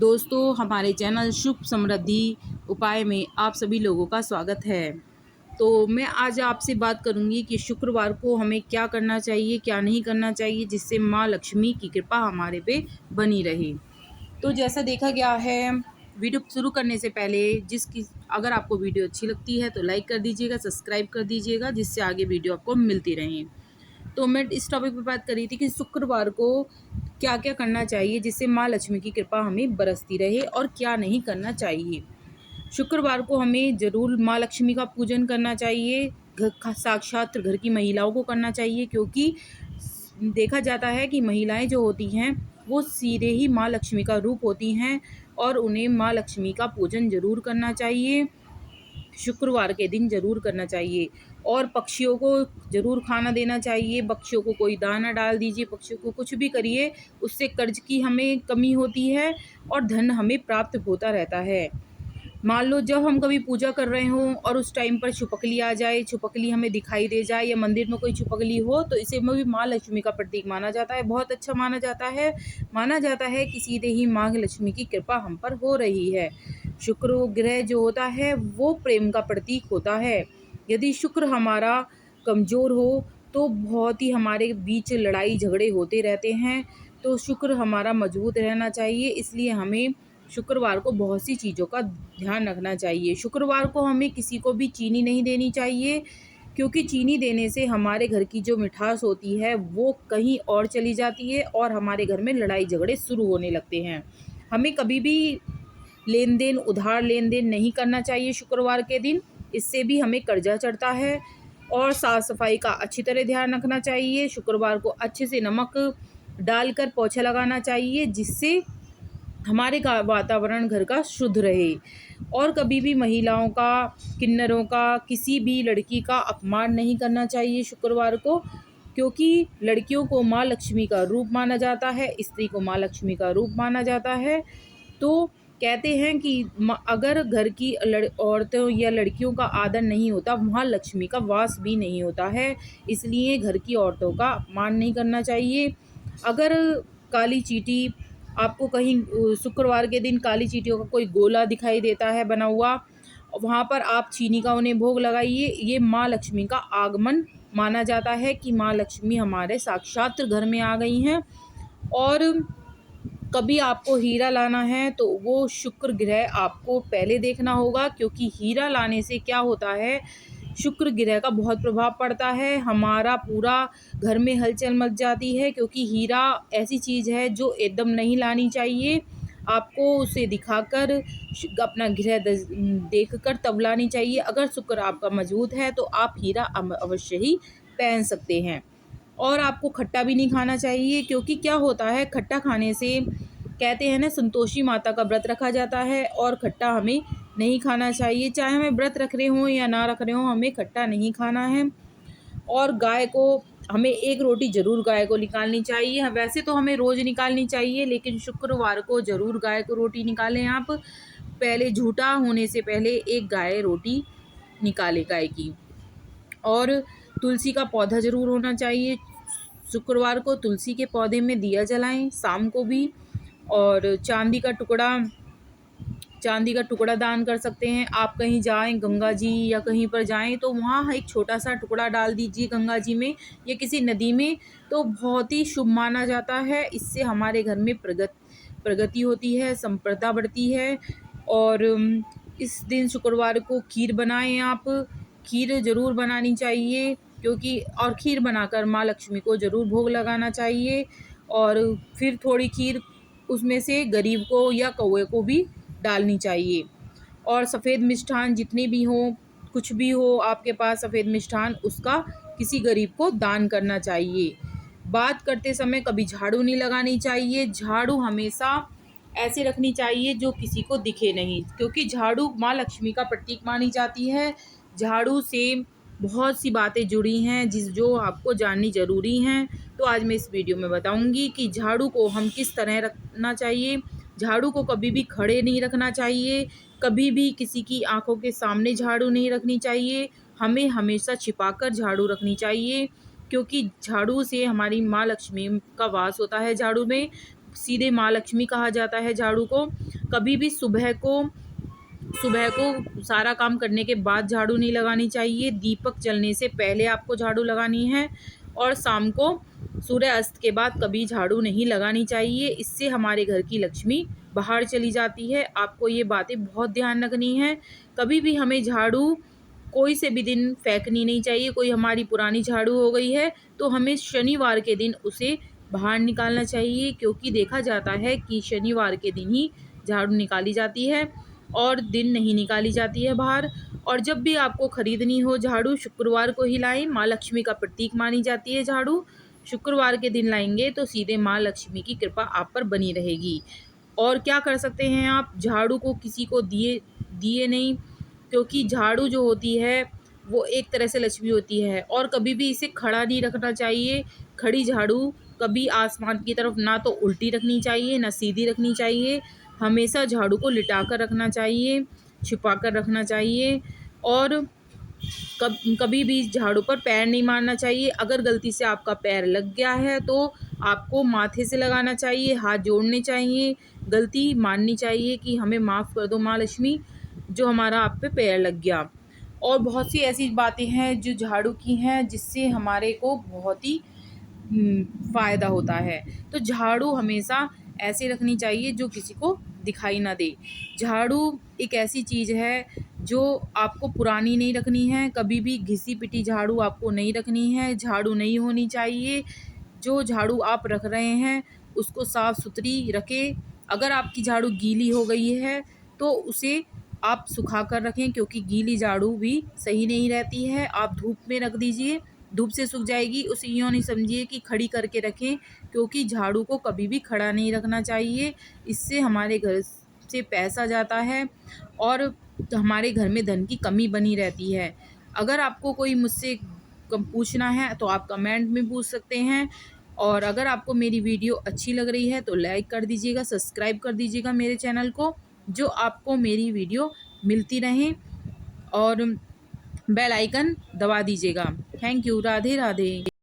दोस्तों, हमारे चैनल शुभ समृद्धि उपाय में आप सभी लोगों का स्वागत है। तो मैं आज आपसे बात करूंगी कि शुक्रवार को हमें क्या करना चाहिए, क्या नहीं करना चाहिए, जिससे माँ लक्ष्मी की कृपा हमारे पे बनी रहे। तो जैसा देखा गया है, वीडियो शुरू करने से पहले अगर आपको वीडियो अच्छी लगती है तो लाइक कर दीजिएगा, सब्सक्राइब कर दीजिएगा, जिससे आगे वीडियो आपको मिलती रहें। तो मैं इस टॉपिक पर बात कर रही थी कि शुक्रवार को क्या क्या करना चाहिए जिससे माँ लक्ष्मी की कृपा हमें बरसती रहे और क्या नहीं करना चाहिए। शुक्रवार को हमें ज़रूर माँ लक्ष्मी का पूजन करना चाहिए। साक्षात घर की महिलाओं को करना चाहिए, क्योंकि देखा जाता है कि महिलाएं जो होती हैं वो सीधे ही माँ लक्ष्मी का रूप होती हैं और उन्हें माँ लक्ष्मी का पूजन ज़रूर करना चाहिए। शुक्रवार के दिन ज़रूर करना चाहिए और पक्षियों को ज़रूर खाना देना चाहिए। पक्षियों को कोई दाना डाल दीजिए, पक्षियों को कुछ भी करिए, उससे कर्ज की हमें कमी होती है और धन हमें प्राप्त होता रहता है। मान लो जब हम कभी पूजा कर रहे हों और उस टाइम पर छुपकली आ जाए, छुपकली हमें दिखाई दे जाए या मंदिर में कोई छुपकली हो, तो इसे भी माँ लक्ष्मी का प्रतीक माना जाता है। बहुत अच्छा माना जाता है कि सीधे ही माँ लक्ष्मी की कृपा हम पर हो रही है। शुक्र ग्रह जो होता है वो प्रेम का प्रतीक होता है। यदि शुक्र हमारा कमज़ोर हो तो बहुत ही हमारे बीच लड़ाई झगड़े होते रहते हैं। तो शुक्र हमारा मजबूत रहना चाहिए, इसलिए हमें शुक्रवार को बहुत सी चीज़ों का ध्यान रखना चाहिए। शुक्रवार को हमें किसी को भी चीनी नहीं देनी चाहिए, क्योंकि चीनी देने से हमारे घर की जो मिठास होती है वो कहीं और चली जाती है और हमारे घर में लड़ाई झगड़े शुरू होने लगते हैं। हमें कभी भी उधार लेन देन नहीं करना चाहिए शुक्रवार के दिन, इससे भी हमें कर्जा चढ़ता है। और साफ़ सफाई का अच्छी तरह ध्यान रखना चाहिए। शुक्रवार को अच्छे से नमक डालकर पोछा लगाना चाहिए, जिससे हमारे का वातावरण घर का शुद्ध रहे। और कभी भी महिलाओं का, किन्नरों का, किसी भी लड़की का अपमान नहीं करना चाहिए शुक्रवार को, क्योंकि लड़कियों को माँ लक्ष्मी का रूप माना जाता है, स्त्री को माँ लक्ष्मी का रूप माना जाता है। तो कहते हैं कि अगर घर की औरतों या लड़कियों का आदर नहीं होता, वहाँ लक्ष्मी का वास भी नहीं होता है। इसलिए घर की औरतों का अपमान नहीं करना चाहिए। अगर काली चींटी आपको कहीं शुक्रवार के दिन काली चींटियों का कोई गोला दिखाई देता है बना हुआ, वहाँ पर आप चीनी का उन्हें भोग लगाइए। ये माँ लक्ष्मी का आगमन माना जाता है कि माँ लक्ष्मी हमारे साक्षात घर में आ गई हैं। और कभी आपको हीरा लाना है तो वो शुक्र ग्रह आपको पहले देखना होगा, क्योंकि हीरा लाने से क्या होता है, शुक्र ग्रह का बहुत प्रभाव पड़ता है। हमारा पूरा घर में हलचल मच जाती है, क्योंकि हीरा ऐसी चीज़ है जो एकदम नहीं लानी चाहिए। आपको उसे दिखाकर अपना ग्रह देख कर तब लानी चाहिए। अगर शुक्र आपका मजबूत है तो आप हीरा अवश्य ही पहन सकते हैं। और आपको खट्टा भी नहीं खाना चाहिए, क्योंकि क्या होता है, खट्टा खाने से कहते हैं ना, संतोषी माता का व्रत रखा जाता है और खट्टा हमें नहीं खाना चाहिए। चाहे हमें व्रत रख रहे हों या ना रख रहे हों, हमें खट्टा नहीं खाना है। और गाय को हमें एक रोटी ज़रूर गाय को निकालनी चाहिए। वैसे तो हमें रोज़ निकालनी चाहिए, लेकिन शुक्रवार को ज़रूर गाय को रोटी निकालें आप। पहले झूठा होने से पहले एक गाय रोटी निकाले गाय की। और तुलसी का पौधा ज़रूर होना चाहिए। शुक्रवार को तुलसी के पौधे में दिया जलाएं, शाम को भी। और चांदी का टुकड़ा दान कर सकते हैं। आप कहीं जाएं, गंगा जी या कहीं पर जाएं, तो वहाँ एक छोटा सा टुकड़ा डाल दीजिए गंगा जी में या किसी नदी में, तो बहुत ही शुभ माना जाता है। इससे हमारे घर में प्रगति होती है, संपदा बढ़ती है। और इस दिन शुक्रवार को खीर बनाएं आप। खीर ज़रूर बनानी चाहिए, क्योंकि और खीर बनाकर माँ लक्ष्मी को ज़रूर भोग लगाना चाहिए। और फिर थोड़ी खीर उसमें से गरीब को या कौवे को भी डालनी चाहिए। और सफ़ेद मिष्ठान जितने भी हों, कुछ भी हो आपके पास सफ़ेद मिष्ठान, उसका किसी गरीब को दान करना चाहिए। बात करते समय कभी झाड़ू नहीं लगानी चाहिए। झाड़ू हमेशा ऐसे रखनी चाहिए जो किसी को दिखे नहीं, क्योंकि झाड़ू माँ लक्ष्मी का प्रतीक मानी जाती है। झाड़ू से बहुत सी बातें जुड़ी हैं जो आपको जाननी ज़रूरी हैं। तो आज मैं इस वीडियो में बताऊंगी कि झाड़ू को हम किस तरह रखना चाहिए। झाड़ू को कभी भी खड़े नहीं रखना चाहिए, कभी भी किसी की आंखों के सामने झाड़ू नहीं रखनी चाहिए। हमें हमेशा छिपाकर झाड़ू रखनी चाहिए, क्योंकि झाड़ू से हमारी माँ लक्ष्मी का वास होता है। झाड़ू में सीधे माँ लक्ष्मी कहा जाता है झाड़ू को। कभी भी सुबह को सारा काम करने के बाद झाड़ू नहीं लगानी चाहिए। दीपक जलने से पहले आपको झाड़ू लगानी है। और शाम को सूर्य अस्त के बाद कभी झाड़ू नहीं लगानी चाहिए। इससे हमारे घर की लक्ष्मी बाहर चली जाती है। आपको ये बातें बहुत ध्यान रखनी है। कभी भी हमें झाड़ू कोई से भी दिन फेंकनी नहीं चाहिए। कोई हमारी पुरानी झाड़ू हो गई है तो हमें शनिवार के दिन उसे बाहर निकालना चाहिए, क्योंकि देखा जाता है कि शनिवार के दिन ही झाड़ू निकाली जाती है और दिन नहीं निकाली जाती है बाहर। और जब भी आपको खरीदनी हो झाड़ू, शुक्रवार को ही लाएं। माँ लक्ष्मी का प्रतीक मानी जाती है झाड़ू। शुक्रवार के दिन लाएंगे तो सीधे माँ लक्ष्मी की कृपा आप पर बनी रहेगी। और क्या कर सकते हैं आप, झाड़ू को किसी को दिए नहीं, क्योंकि झाड़ू जो होती है वो एक तरह से लक्ष्मी होती है। और कभी भी इसे खड़ा नहीं रखना चाहिए। खड़ी झाड़ू कभी आसमान की तरफ ना तो उल्टी रखनी चाहिए ना सीधी रखनी चाहिए। हमेशा झाड़ू को लिटा कर रखना चाहिए, छिपा कर रखना चाहिए। और कभी भी झाड़ू पर पैर नहीं मारना चाहिए। अगर गलती से आपका पैर लग गया है तो आपको माथे से लगाना चाहिए, हाथ जोड़ने चाहिए, गलती माननी चाहिए कि हमें माफ़ कर दो माँ लक्ष्मी, जो हमारा आप पे पैर लग गया। और बहुत सी ऐसी बातें हैं जो झाड़ू की हैं जिससे हमारे को बहुत ही फ़ायदा होता है। तो झाड़ू हमेशा ऐसे रखनी चाहिए जो किसी को दिखाई ना दे। झाड़ू एक ऐसी चीज़ है जो आपको पुरानी नहीं रखनी है। कभी भी घिसी पिटी झाड़ू आपको नहीं रखनी है। झाड़ू नहीं होनी चाहिए। जो झाड़ू आप रख रहे हैं उसको साफ़ सुथरी रखें। अगर आपकी झाड़ू गीली हो गई है तो उसे आप सुखा कर रखें, क्योंकि गीली झाड़ू भी सही नहीं रहती है। आप धूप में रख दीजिए, धूप से सूख जाएगी। उसे यूँ नहीं समझिए कि खड़ी करके रखें, क्योंकि झाड़ू को कभी भी खड़ा नहीं रखना चाहिए। इससे हमारे घर से पैसा जाता है और हमारे घर में धन की कमी बनी रहती है। अगर आपको कोई मुझसे पूछना है तो आप कमेंट में पूछ सकते हैं। और अगर आपको मेरी वीडियो अच्छी लग रही है तो लाइक कर दीजिएगा, सब्सक्राइब कर दीजिएगा मेरे चैनल को, जो आपको मेरी वीडियो मिलती रहें। और बेल आइकन दबा दीजिएगा। Thank you. राधे राधे।